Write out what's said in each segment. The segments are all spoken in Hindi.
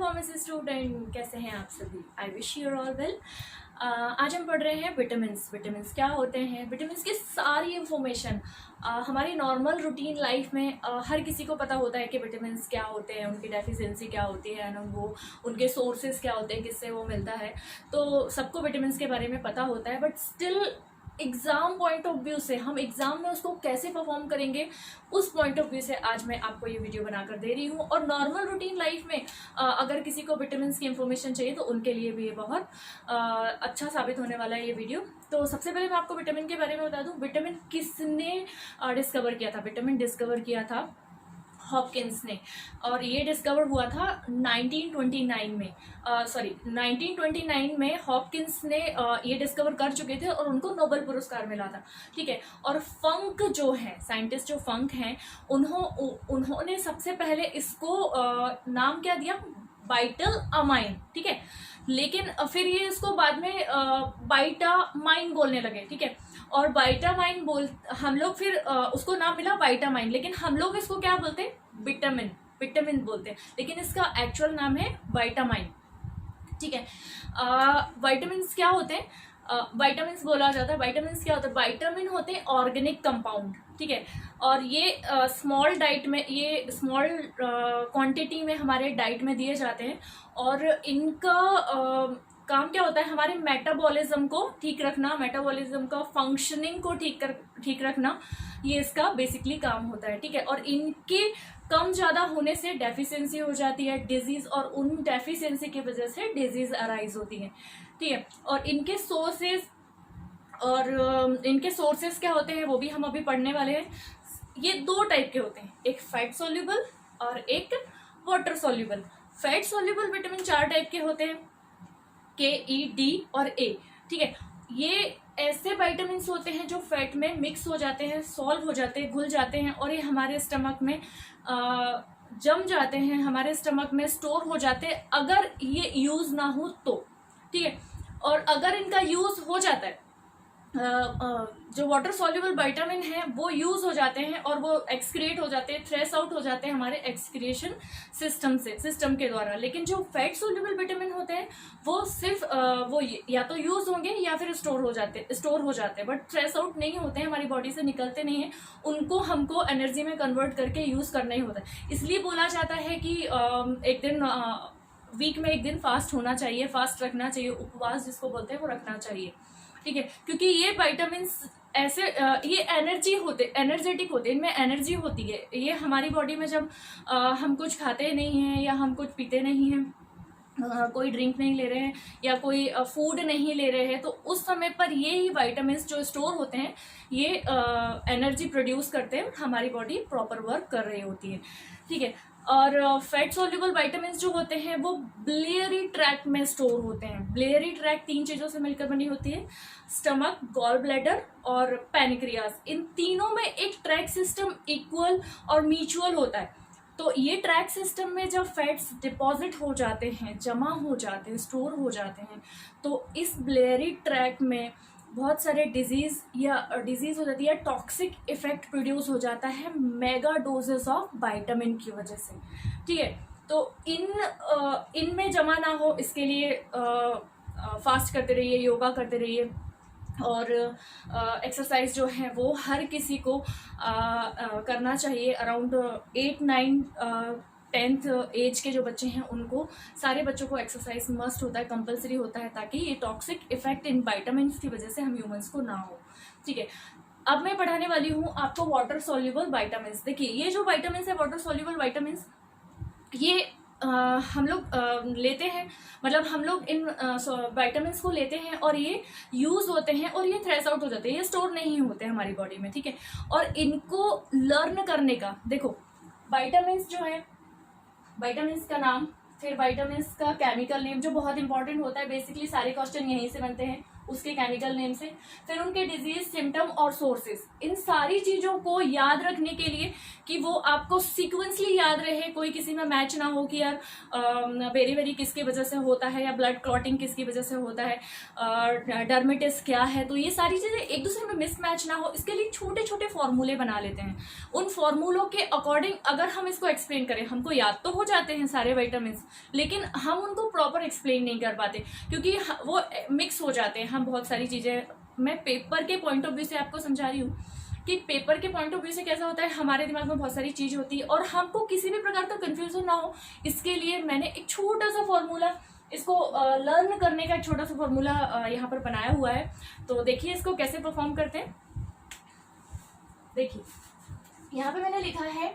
फार्मेसी स्टूडेंट, कैसे हैं आप सभी? I wish you all well. आज हम पढ़ रहे हैं विटामिन्स क्या होते हैं। विटामिन्स की सारी इंफॉर्मेशन हमारी नॉर्मल रूटीन लाइफ में हर किसी को पता होता है कि विटामिन्स क्या होते हैं, उनकी डेफिशिएंसी क्या होती है ना, वो उनके सोर्सेज क्या होते हैं, किससे वो मिलता है। तो सबको विटामिन्स के बारे में पता होता है, but still exam point of view से हम एग्ज़ाम में उसको कैसे परफॉर्म करेंगे, उस पॉइंट ऑफ व्यू से आज मैं आपको ये वीडियो बनाकर दे रही हूँ। और नॉर्मल रूटीन लाइफ में अगर किसी को विटामिन्स की इन्फॉर्मेशन चाहिए तो उनके लिए भी ये बहुत अच्छा साबित होने वाला है ये वीडियो। तो सबसे पहले मैं आपको विटामिन के बारे में बता दूँ। विटामिन किसने डिस्कवर किया था? विटामिन डिस्कवर किया था हॉपकिंस ने, और ये डिस्कवर हुआ था 1929 में। 1929 में हॉपकिंस ने ये डिस्कवर कर चुके थे और उनको नोबेल पुरस्कार मिला था। ठीक है। और फंक जो है, साइंटिस्ट जो फंक हैं, उन्होंने सबसे पहले इसको नाम क्या दिया? Vital amine. ठीक है। लेकिन फिर ये इसको बाद में वाइटामाइन बोलने लगे। ठीक है। और वाइटामाइन हम लोग फिर उसको नाम मिला वाइटामाइन, लेकिन हम लोग इसको क्या बोलते हैं? विटामिन बोलते हैं, लेकिन इसका एक्चुअल नाम है वाइटामाइन। ठीक है। विटामिन्स क्या होते हैं? विटामिन्स बोला जाता है। विटामिन्स क्या होता है? विटामिन होते हैं ऑर्गेनिक कंपाउंड। ठीक है। और ये स्मॉल डाइट में, ये स्मॉल क्वांटिटी में हमारे डाइट में दिए जाते हैं। और इनका काम क्या होता है? हमारे मेटाबॉलिज्म को ठीक रखना, मेटाबॉलिज्म का फंक्शनिंग को ठीक रखना, ये इसका बेसिकली काम होता है। ठीक है। और इनके कम ज़्यादा होने से डेफिशिएंसी हो जाती है, डिजीज़, और उन डेफिशिएंसी की वजह से डिजीज़ अराइज होती है। ठीक है। और इनके सोर्सेज क्या होते हैं वो भी हम अभी पढ़ने वाले हैं। ये दो टाइप के होते हैं, एक फैट सोल्यूबल और एक water soluble. Fat soluble vitamin 4 type के होते हैं, के, ई, डी और ए। ठीक है। ये ऐसे विटामिन होते हैं जो फैट में मिक्स हो जाते हैं, सॉल्व हो जाते हैं, घुल जाते हैं, और ये हमारे स्टमक में जम जाते हैं, हमारे स्टमक में स्टोर हो जाते हैं अगर ये यूज ना हो तो। ठीक है। और अगर इनका यूज हो जाता है, जो वाटर सॉल्युबल विटामिन है वो यूज हो जाते हैं और वो एक्सक्रिएट हो जाते हैं, थ्रेश आउट हो जाते हैं हमारे एक्सक्रिएशन सिस्टम के द्वारा। लेकिन जो फैट सॉल्युबल विटामिन होते हैं वो सिर्फ वो या तो यूज होंगे या फिर स्टोर हो जाते हैं, बट थ्रेश आउट नहीं होते हैं, हमारी बॉडी से निकलते नहीं है। उनको हमको एनर्जी में कन्वर्ट करके यूज करना ही होता है। इसलिए बोला जाता है कि एक दिन वीक में एक दिन फास्ट होना चाहिए, फास्ट रखना चाहिए, उपवास जिसको बोलते हैं वो रखना चाहिए। ठीक है। क्योंकि ये विटामिन्स ऐसे ये एनर्जेटिक होते हैं, इनमें एनर्जी होती है। ये हमारी बॉडी में जब हम कुछ खाते नहीं हैं या हम कुछ पीते नहीं हैं, कोई ड्रिंक नहीं ले रहे हैं या कोई फूड नहीं ले रहे हैं, तो उस समय पर ये ही विटामिन्स जो स्टोर होते हैं ये एनर्जी प्रोड्यूस करते हैं, हमारी बॉडी प्रॉपर वर्क कर रही होती है। ठीक है। और फैट सोल्युबल विटामिन्स जो होते हैं वो बिलियरी ट्रैक्ट में स्टोर होते हैं। बिलियरी ट्रैक्ट 3 चीज़ों से मिलकर बनी होती है, स्टमक, गॉल ब्लैडर और पैनक्रियास। इन तीनों में एक ट्रैक सिस्टम इक्वल और म्यूचुअल होता है। तो ये ट्रैक सिस्टम में जब फैट्स डिपॉजिट हो जाते हैं, जमा हो जाते हैं, स्टोर हो जाते हैं, तो इस बिलियरी ट्रैक्ट में बहुत सारे डिजीज हो जाती है, टॉक्सिक इफेक्ट प्रोड्यूस हो जाता है मेगा डोजेस ऑफ विटामिन की वजह से। ठीक है। तो इनमें जमा ना हो इसके लिए फास्ट करते रहिए, योगा करते रहिए, और एक्सरसाइज जो है वो हर किसी को करना चाहिए। अराउंड 8, 9, 10th एज के जो बच्चे हैं उनको, सारे बच्चों को एक्सरसाइज मस्ट होता है, कंपलसरी होता है, ताकि ये टॉक्सिक इफेक्ट इन विटामिन्स की वजह से हम ह्यूमंस को ना हो। ठीक है। अब मैं पढ़ाने वाली हूँ आपको वाटर सोल्यूबल विटामिन्स। देखिए, ये जो विटामिन्स है वाटर सोल्यूबल विटामिन्स, ये हम लोग लेते हैं, मतलब हम लोग इन विटामिन्स को लेते हैं और ये यूज होते हैं और ये थ्रेश आउट हो जाते हैं, ये स्टोर नहीं होते हैं हमारी बॉडी में। ठीक है। और इनको लर्न करने का, देखो विटामिन्स जो है, विटामिन्स का नाम, फिर विटामिन्स का केमिकल नेम जो बहुत इंपॉर्टेंट होता है, बेसिकली सारे क्वेश्चन यहीं से बनते हैं। उसके केमिकल नेम से, फिर उनके डिजीज सिम्टम और सोर्सेस। इन सारी चीजों को याद रखने के लिए कि वो आपको सीक्वेंसली याद रहे, कोई किसी में मैच ना हो कि यार बेरी बेरी किसकी वजह से होता है या ब्लड क्लॉटिंग किसकी वजह से होता है, डर्मेटिस क्या है, तो ये सारी चीजें एक दूसरे में मिसमैच ना हो, इसके लिए छोटे छोटे फॉर्मूले बना लेते हैं। उन फॉर्मूलों के अकॉर्डिंग अगर हम इसको एक्सप्लेन करें, हमको याद तो हो जाते हैं सारे विटामिन, लेकिन हम उनको प्रॉपर एक्सप्लेन नहीं कर पाते क्योंकि वो मिक्स हो जाते हैं। हम बहुत सारी चीजें, मैं पेपर के पॉइंट ऑफ व्यू से आपको समझा रही हूँ कि पेपर के पॉइंट ऑफ व्यू से कैसा होता है, हमारे दिमाग में बहुत सारी चीज होती है और हमको किसी भी प्रकार का कंफ्यूजन ना हो, इसके लिए मैंने एक छोटा सा फॉर्मूला, इसको लर्न करने का एक छोटा सा फॉर्मूला यहाँ पर बनाया हुआ है। तो देखिए इसको कैसे परफॉर्म करते हैं। देखिए यहाँ पे मैंने लिखा है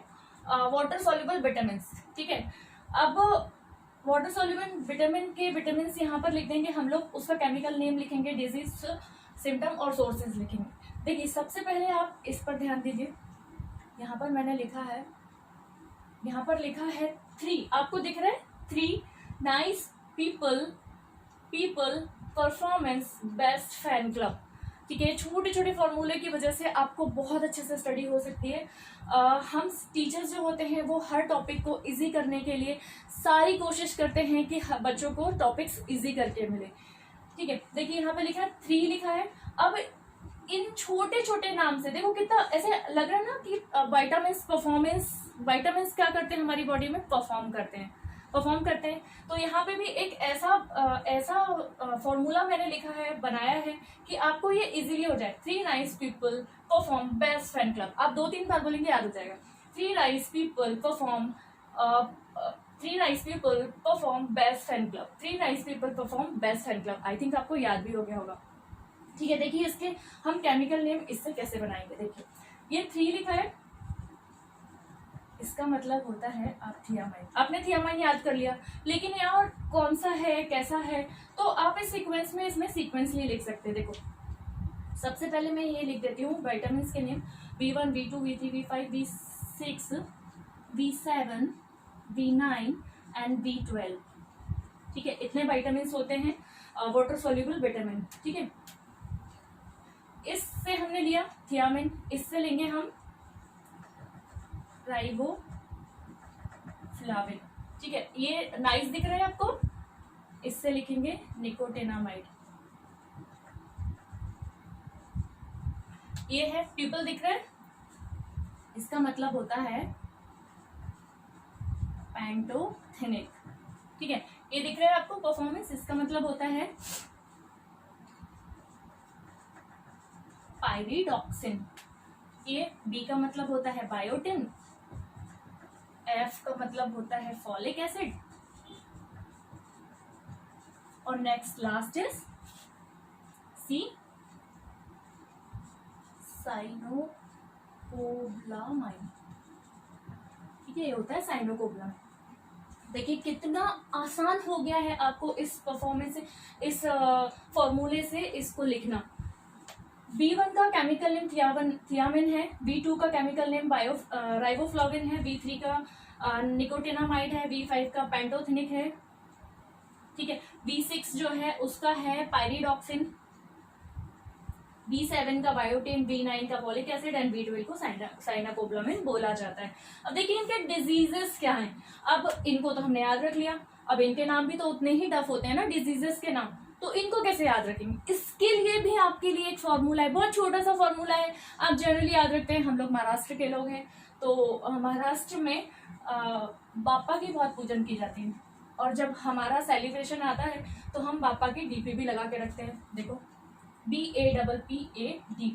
वाटर सॉल्युबल विटामिन, ठीक है। अब वाटर सॉल्युबल विटामिन के विटामिन यहाँ पर लिख देंगे हम लोग, उसका केमिकल नेम लिखेंगे, डिजीज सिम्टम और सोर्सेज लिखेंगे। देखिए सबसे पहले आप इस पर ध्यान दीजिए, यहाँ पर मैंने लिखा है, यहाँ पर लिखा है 3, आपको दिख रहा है 3 nice people performance best fan club, ठीक है। छोटे छोटे फॉर्मूले की वजह से आपको बहुत अच्छे से स्टडी हो सकती है। हम टीचर्स जो होते हैं वो हर टॉपिक को इजी करने के लिए सारी कोशिश करते हैं कि बच्चों को टॉपिक्स इजी करके मिले, ठीक है। देखिए यहाँ पे लिखा है 3 लिखा है। अब इन छोटे छोटे नाम से देखो कितना ऐसे लग रहा है ना कि विटामिन क्या करते हैं हमारी बॉडी में, परफॉर्म करते हैं। तो यहाँ पे भी एक ऐसा फॉर्मूला मैंने लिखा है, बनाया है कि आपको ये इजीली हो जाए। 3 nice people perform best fan club, आप 2-3 बार बोलेंगे याद हो जाएगा। 3 nice people perform best fan club, 3 nice people perform best fan club. I think आपको याद भी हो गया होगा, ठीक है। देखिए इसके हम केमिकल नेम इससे कैसे बनाएंगे। देखिए ये 3 लिखा है, इसका मतलब होता है आप थियामाइन, आपने थियामाइन याद कर लिया, लेकिन यहाँ कौन सा है कैसा है तो आप इस सीक्वेंस में इसमें सीक्वेंसली लिख सकते हैं। देखो सबसे पहले मैं ये लिख देती हूँ विटामिन के name, V1 V2 V3 V5 V6 V7 V9 and V12, ठीक है। इतने विटामिन होते हैं वाटर सोल्यूबल विटामिन, ठीक है। इससे हमने लिया थियामिन, इससे लेंगे हम राइबोफ्लाविन, ठीक है। ये नाइस दिख रहा है आपको, इससे लिखेंगे निकोटिनामाइड। ये है पीपल दिख रहा है, इसका मतलब होता है पैंटोथेनिक, ठीक है। ये दिख रहा है आपको परफॉर्मेंस, इसका मतलब होता है पायरिडॉक्सिन। ये बी का मतलब होता है बायोटिन, एफ का मतलब होता है फॉलिक एसिड, और next last is C cyanocobalamin, ठीक है। ये होता है साइनोकोबालामाइन। देखिए कितना आसान हो गया है आपको इस परफॉर्मेंस से, इस फॉर्मूले से इसको लिखना। B1 का केमिकल नेम थियामिन है, B2 का केमिकल नेम राइबोफ्लाविन है, B3 का निकोटिनामाइड है, B5 का पैंटोथेनिक है, ठीक है। B6 जो है उसका है पायरिडॉक्सिन, B7 का बायोटिन, B9 का फॉलिक एसिड एंड B12 को साइनोकोबालामाइन बोला जाता है। अब देखिए इनके डिजीजेस क्या हैं। अब इनको तो हमने याद रख लिया, अब इनके नाम भी तो उतने ही टफ होते हैं ना डिजीजेस के नाम, तो इनको कैसे याद रखेंगे। इसके लिए भी आपके लिए एक फॉर्मूला है, बहुत छोटा सा फॉर्मूला है, आप जनरली याद रखते हैं। हम लोग महाराष्ट्र के लोग हैं, तो महाराष्ट्र में बापा की बहुत पूजन की जाती है, और जब हमारा सेलिब्रेशन आता है तो हम बापा की डीपी भी लगा के रखते हैं। देखो BAPPADP,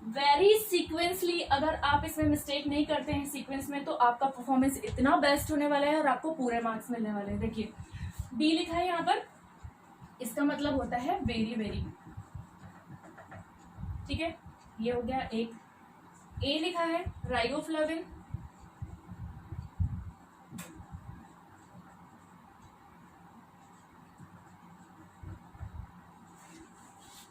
वेरी सीक्वेंसली। अगर आप इसमें मिस्टेक नहीं करते हैं सीक्वेंस में, तो आपका परफॉर्मेंस इतना बेस्ट होने वाला है और आपको पूरे मार्क्स मिलने वाले हैं। देखिए बी लिखा है यहाँ पर, इसका मतलब होता है वेरी वेरी, ठीक है। ये हो गया एक। ए लिखा है राइबोफ्लाविन,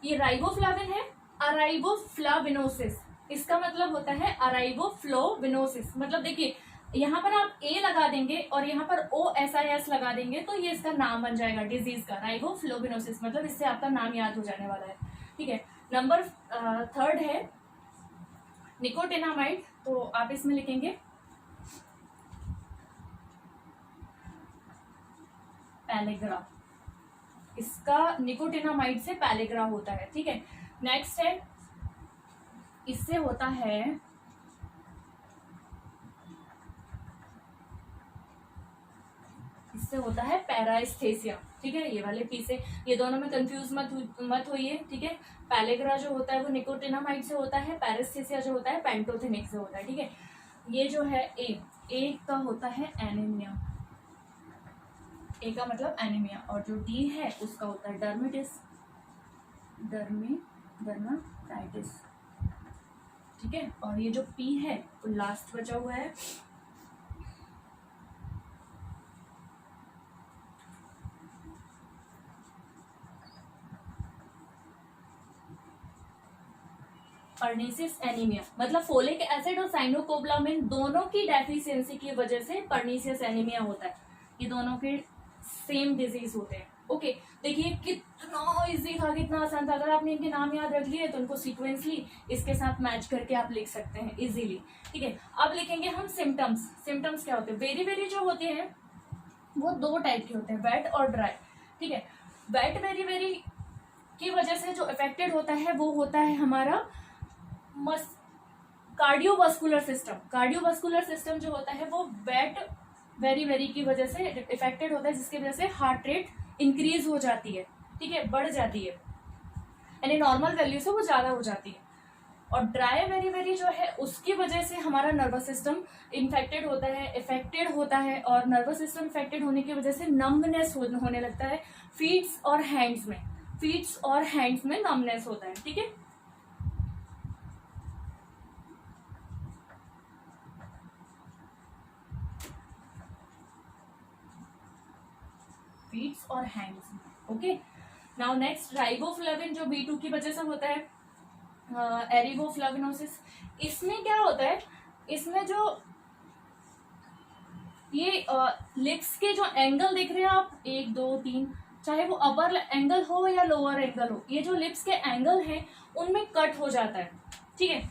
ये राइबोफ्लाविन है। अराइबोफ्लाविनोसिस, इसका मतलब होता है अराइबोफ्लोविनोसिस, मतलब देखिए यहाँ पर आप ए लगा देंगे और यहाँ पर OSIS लगा देंगे तो ये इसका नाम बन जाएगा डिजीज का, राइबोफ्लोविनोसिस, मतलब इससे आपका नाम याद हो जाने वाला है। ठीक है, नंबर 3 है निकोटिनामाइड, तो आप इसमें लिखेंगे पैलेग्रा, इसका निकोटिनामाइड से पैलेग्रा होता है। ठीक है, नेक्स्ट है, इससे होता है पैरास्थेसिया। ठीक है, ये वाले पी से, ये दोनों में कंफ्यूज मत होइए। ठीक है, पैलेग्रा जो होता है वो निकोटिनामाइड से होता है, पैरास्थेसिया जो होता है पेंटोथेनिक से होता है। ठीक है, ये जो है ए का होता है एनीमिया, ए का मतलब एनीमिया, और जो डी है उसका होता है डर्माटाइटिस। ठीक है, और ये जो पी है वो लास्ट बचा हुआ है पर्नीसियस एनीमिया, मतलब फोलिक एसिड और साइनोकोब्लामिन दोनों की डेफिशिएंसी की वजह से पर्नीसियस एनीमिया होता है। ये दोनों के सेम डिजीज होते हैं। ओके, देखिए कितना इजी था, कितना आसान था। अगर आपने इनके नाम याद रख लिए तो उनको सीक्वेंसली इसके साथ मैच करके आप लिख सकते हैं इजीली। ठीक है, अब लिखेंगे हम सिम्टम्स। सिम्टम्स क्या होते हैं? वेरी वेरी जो होते हैं वो 2 टाइप के होते हैं, वेट और ड्राई। ठीक है, वेट वेरी वेरी की वजह से जो इफेक्टेड होता है वो होता है हमारा कार्डियोवास्कुलर सिस्टम। कार्डियोवास्कुलर सिस्टम जो होता है वो वेट वेरी वेरी की वजह से इफेक्टेड होता है, जिसकी वजह से हार्ट रेट इंक्रीज हो जाती है। ठीक है, बढ़ जाती है, यानी नॉर्मल वैल्यू से वो ज्यादा हो जाती है। और ड्राई वेरी वेरी जो है उसकी वजह से हमारा नर्वस सिस्टम इन्फेक्टेड होता है, इफेक्टेड होता है, और नर्वस सिस्टम इफेक्टेड होने की वजह से नम्बनेस होने लगता है फीट्स और हैंड्स में नम्बनेस होता है। ठीक है, फीट्स और hands. Okay, now next riboflavin जो B2 की वजह से होता है, एरिबोफ्लाविनोसिस। इसमें क्या होता है, इसमें जो ये लिप्स के जो एंगल देख रहे हैं आप 1 2 3, चाहे वो अपर एंगल हो या लोअर एंगल हो, ये जो लिप्स के एंगल हैं उनमें कट हो जाता है। ठीक है,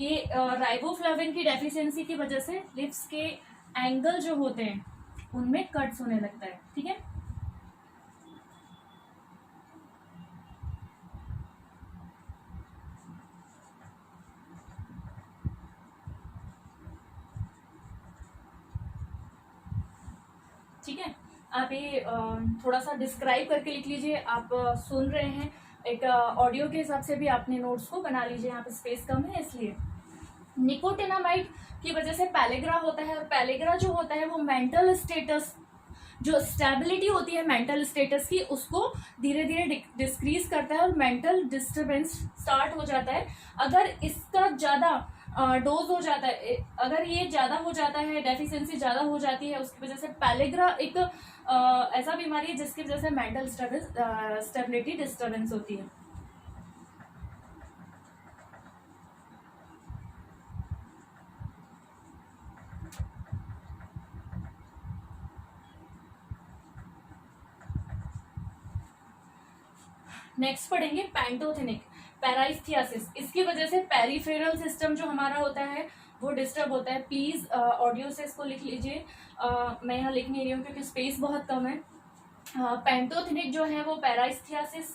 ये राइबोफ्लाविन की डेफिशिएंसी की वजह से लिप्स के एंगल जो होते हैं उनमें कट्स होने लगता है। ठीक है, ठीक है, आप ये थोड़ा सा डिस्क्राइब करके लिख लीजिए। आप सुन रहे हैं, एक ऑडियो के हिसाब से भी आपने नोट्स को बना लीजिए, यहाँ पे स्पेस कम है इसलिए। निकोटिनामाइड की वजह से पैलेग्रा होता है, और पैलेग्रा जो होता है वो मेंटल स्टेटस, जो स्टेबिलिटी होती है मेंटल स्टेटस की, उसको धीरे धीरे डिक्रीज करता है और मेंटल डिस्टर्बेंस स्टार्ट हो जाता है। अगर इसका ज्यादा डोज हो जाता है, अगर ये ज्यादा हो जाता है, डेफिशिएंसी ज्यादा हो जाती है, उसकी वजह से पैलेग्रा एक ऐसा बीमारी है जिसकी वजह से मेंटल स्टेबिलिटी डिस्टर्बेंस होती है। नेक्स्ट पढ़ेंगे पेंटोथेनिक पैराइथियासिस। इसकी वजह से पेरिफेरल सिस्टम जो हमारा होता है वो डिस्टर्ब होता है। प्लीज ऑडियो से इसको लिख लीजिए, मैं यहाँ लिख नहीं रही हूँ क्योंकि स्पेस बहुत कम है। पेंटोथेनिक जो है वो पैराइथियासिस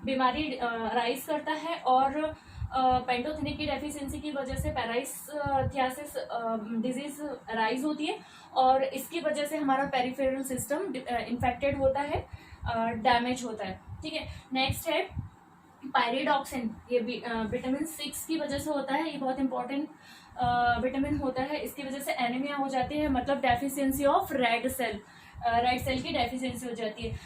बीमारी राइज करता है, और पेंटोथेनिक की डेफिशिएंसी की वजह से पैराइथियासिस डिजीज राइज होती है, और इसकी वजह से हमारा पेरिफेरल सिस्टम इन्फेक्टेड होता है, डैमेज होता है। ठीक है, नेक्स्ट है पायरिडॉक्सिन। ये विटामिन 6 की वजह से होता है, ये बहुत इंपॉर्टेंट विटामिन होता है। इसकी वजह से एनीमिया हो जाती है, मतलब डेफिशिएंसी ऑफ रेड सेल की डेफिशिएंसी हो जाती है।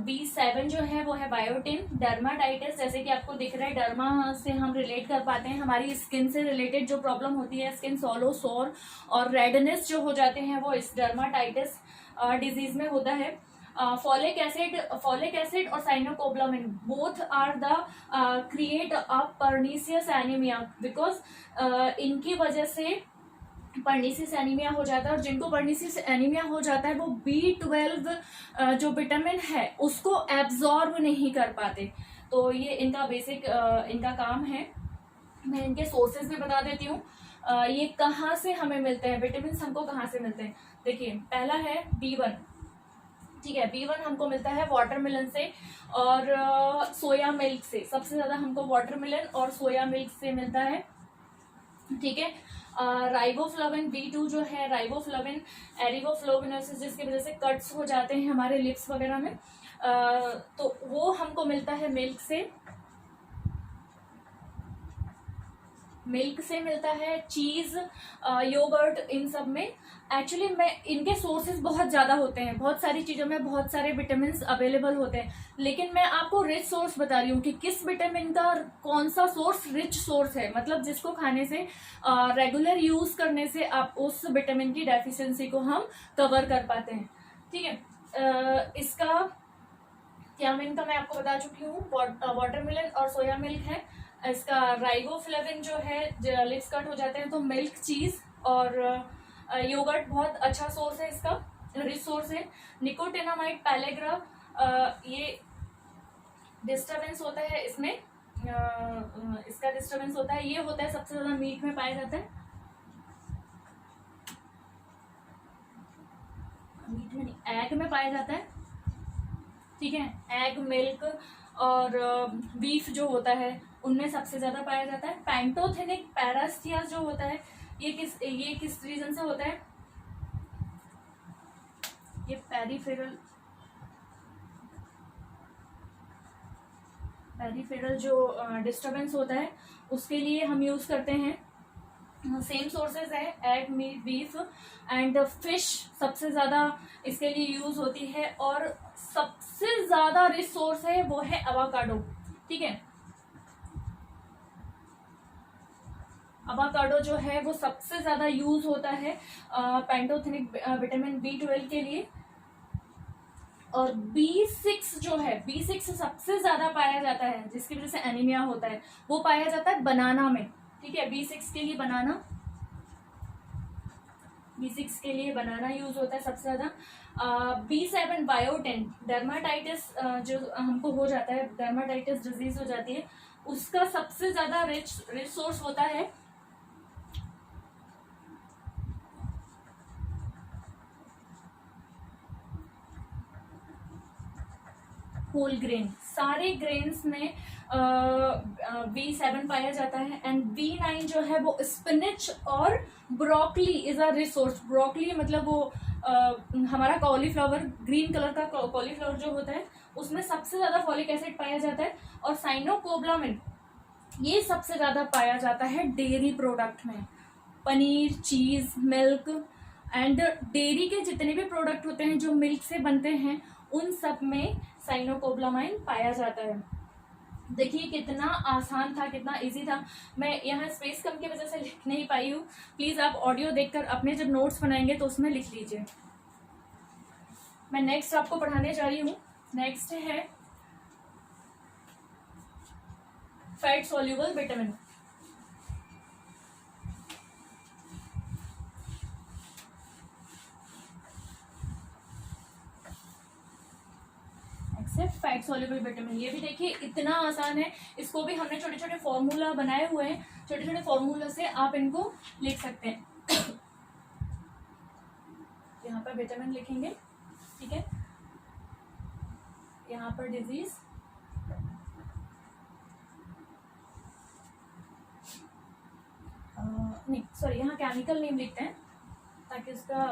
B7 जो है वो है बायोटिन। डर्माटाइटिस, जैसे कि आपको दिख रहा है, डर्मा से हम रिलेट कर पाते हैं, हमारी स्किन से रिलेटेड जो प्रॉब्लम होती है, स्किन सोलो सोर और रेडनेस जो हो जाते हैं, वो इस डर्माटाइटिस डिजीज में होता है। फॉलिक एसिड और cyanocobalamin both are the create a pernicious anaemia, because इनकी वजह से पर्निसिस एनीमिया हो जाता है, और जिनको पर्निसिस एनीमिया हो जाता है वो B12 जो विटामिन है उसको एब्जॉर्ब नहीं कर पाते। तो ये इनका बेसिक इनका काम है। मैं इनके सोर्सेज भी बता देती हूँ। ये कहाँ से हमें मिलते हैं, विटामिन हमको कहाँ से मिलते हैं। देखिए पहला है B1, ठीक है। B1 हमको मिलता है वाटरमेलन से और सोया मिल्क से। सबसे ज्यादा हमको वाटरमेलन और सोया मिल्क से मिलता है, ठीक है। राइबोफ्लाविन B2 जो है, राइबोफ्लाविन एरिबोफ्लोविनोसिस, जिसकी वजह से कट्स हो जाते हैं हमारे लिप्स वगैरह में, तो वो हमको मिलता है मिल्क से। मिल्क से मिलता है, चीज, योगर्ट, इन सब में। एक्चुअली मैं इनके सोर्सेज बहुत ज्यादा होते हैं, बहुत सारी चीजों में बहुत सारे विटामिन अवेलेबल होते हैं, लेकिन मैं आपको रिच सोर्स बता रही हूँ कि किस विटामिन का कौन सा सोर्स रिच सोर्स है, मतलब जिसको खाने से, रेगुलर यूज करने से आप उस विटामिन की डेफिशिएंसी को हम कवर कर पाते हैं, ठीक है। इसका थियामिन का मैं आपको बता चुकी हूँ, वाटरमेलन और सोया मिल्क है। इसका राइबोफ्लेविन जो है, लिप्स कट हो जाते हैं तो मिल्क, चीज और योगर्ट बहुत अच्छा सोर्स है, इसका रिच सोर्स है। निकोटिनामाइड पैलेग्रा, ये डिस्टर्बेंस होता है इसमें, इसका डिस्टर्बेंस होता है, ये होता है सबसे ज्यादा मीट में पाया जाता है, मीट में नहीं, एग में पाया जाता है, ठीक है। एग, मिल्क और बीफ जो होता है उनमें सबसे ज्यादा पाया जाता है। पैंटोथेनिक पैरास्थियास जो होता है ये किस रीजन से होता है, ये पेरिफेरल जो डिस्टरबेंस होता है उसके लिए हम यूज करते हैं। सेम सोर्सेज है, egg, meat, beef and fish सबसे ज्यादा इसके लिए यूज होती है, और सबसे ज्यादा रिच सोर्स है वो है अवाकाडो, ठीक है। अवाकाडो जो है वो सबसे ज्यादा यूज होता है पैंटोथेनिक विटामिन B12 के लिए। और B6 जो है, B6 सबसे ज्यादा पाया जाता है जिसकी वजह से एनीमिया होता है, वो पाया जाता है बनाना में, ठीक है। B6 के लिए बनाना, B6 के लिए बनाना यूज होता है सबसे ज्यादा। B7 बायोटेन, डर्माटाइटिस जो हमको हो जाता है, डर्माटाइटिस डिजीज हो जाती है, उसका सबसे ज्यादा रिच सोर्स होता है होल ग्रेन। सारे ग्रेन्स में B7 पाया जाता है। एंड B9 जो है वो स्पिनिच और broccoli is a resource. Broccoli मतलब वो हमारा कॉलीफ्लावर, ग्रीन कलर का कॉलीफ्लावर जो होता है उसमें सबसे ज्यादा फॉलिक एसिड पाया जाता है। और साइनोकोब्लामिन ये सबसे ज्यादा पाया जाता है डेयरी प्रोडक्ट में, पनीर, चीज, मिल्क एंड डेयरी के जितने भी प्रोडक्ट होते हैं जो मिल्क से बनते हैं उन सब में साइनोकोब्लामाइन पाया जाता है। देखिए कितना आसान था, कितना इजी था। मैं यहाँ स्पेस कम की वजह से लिख नहीं पाई हूँ, प्लीज आप ऑडियो देखकर अपने जब नोट्स बनाएंगे तो उसमें लिख लीजिए। मैं नेक्स्ट आपको पढ़ाने जा रही हूँ। नेक्स्ट है fat soluble vitamin. Fat soluble vitamin, ये भी देखिए इतना आसान है, इसको भी हमने छोटे छोटे फॉर्मूला बनाए हुए हैं, छोटे छोटे फॉर्मूला से आप इनको लिख सकते हैं। यहाँ पर विटामिन लिखेंगे, ठीक है। यहाँ पर डिजीज, नहीं सॉरी, यहाँ केमिकल नेम लिखते हैं ताकि उसका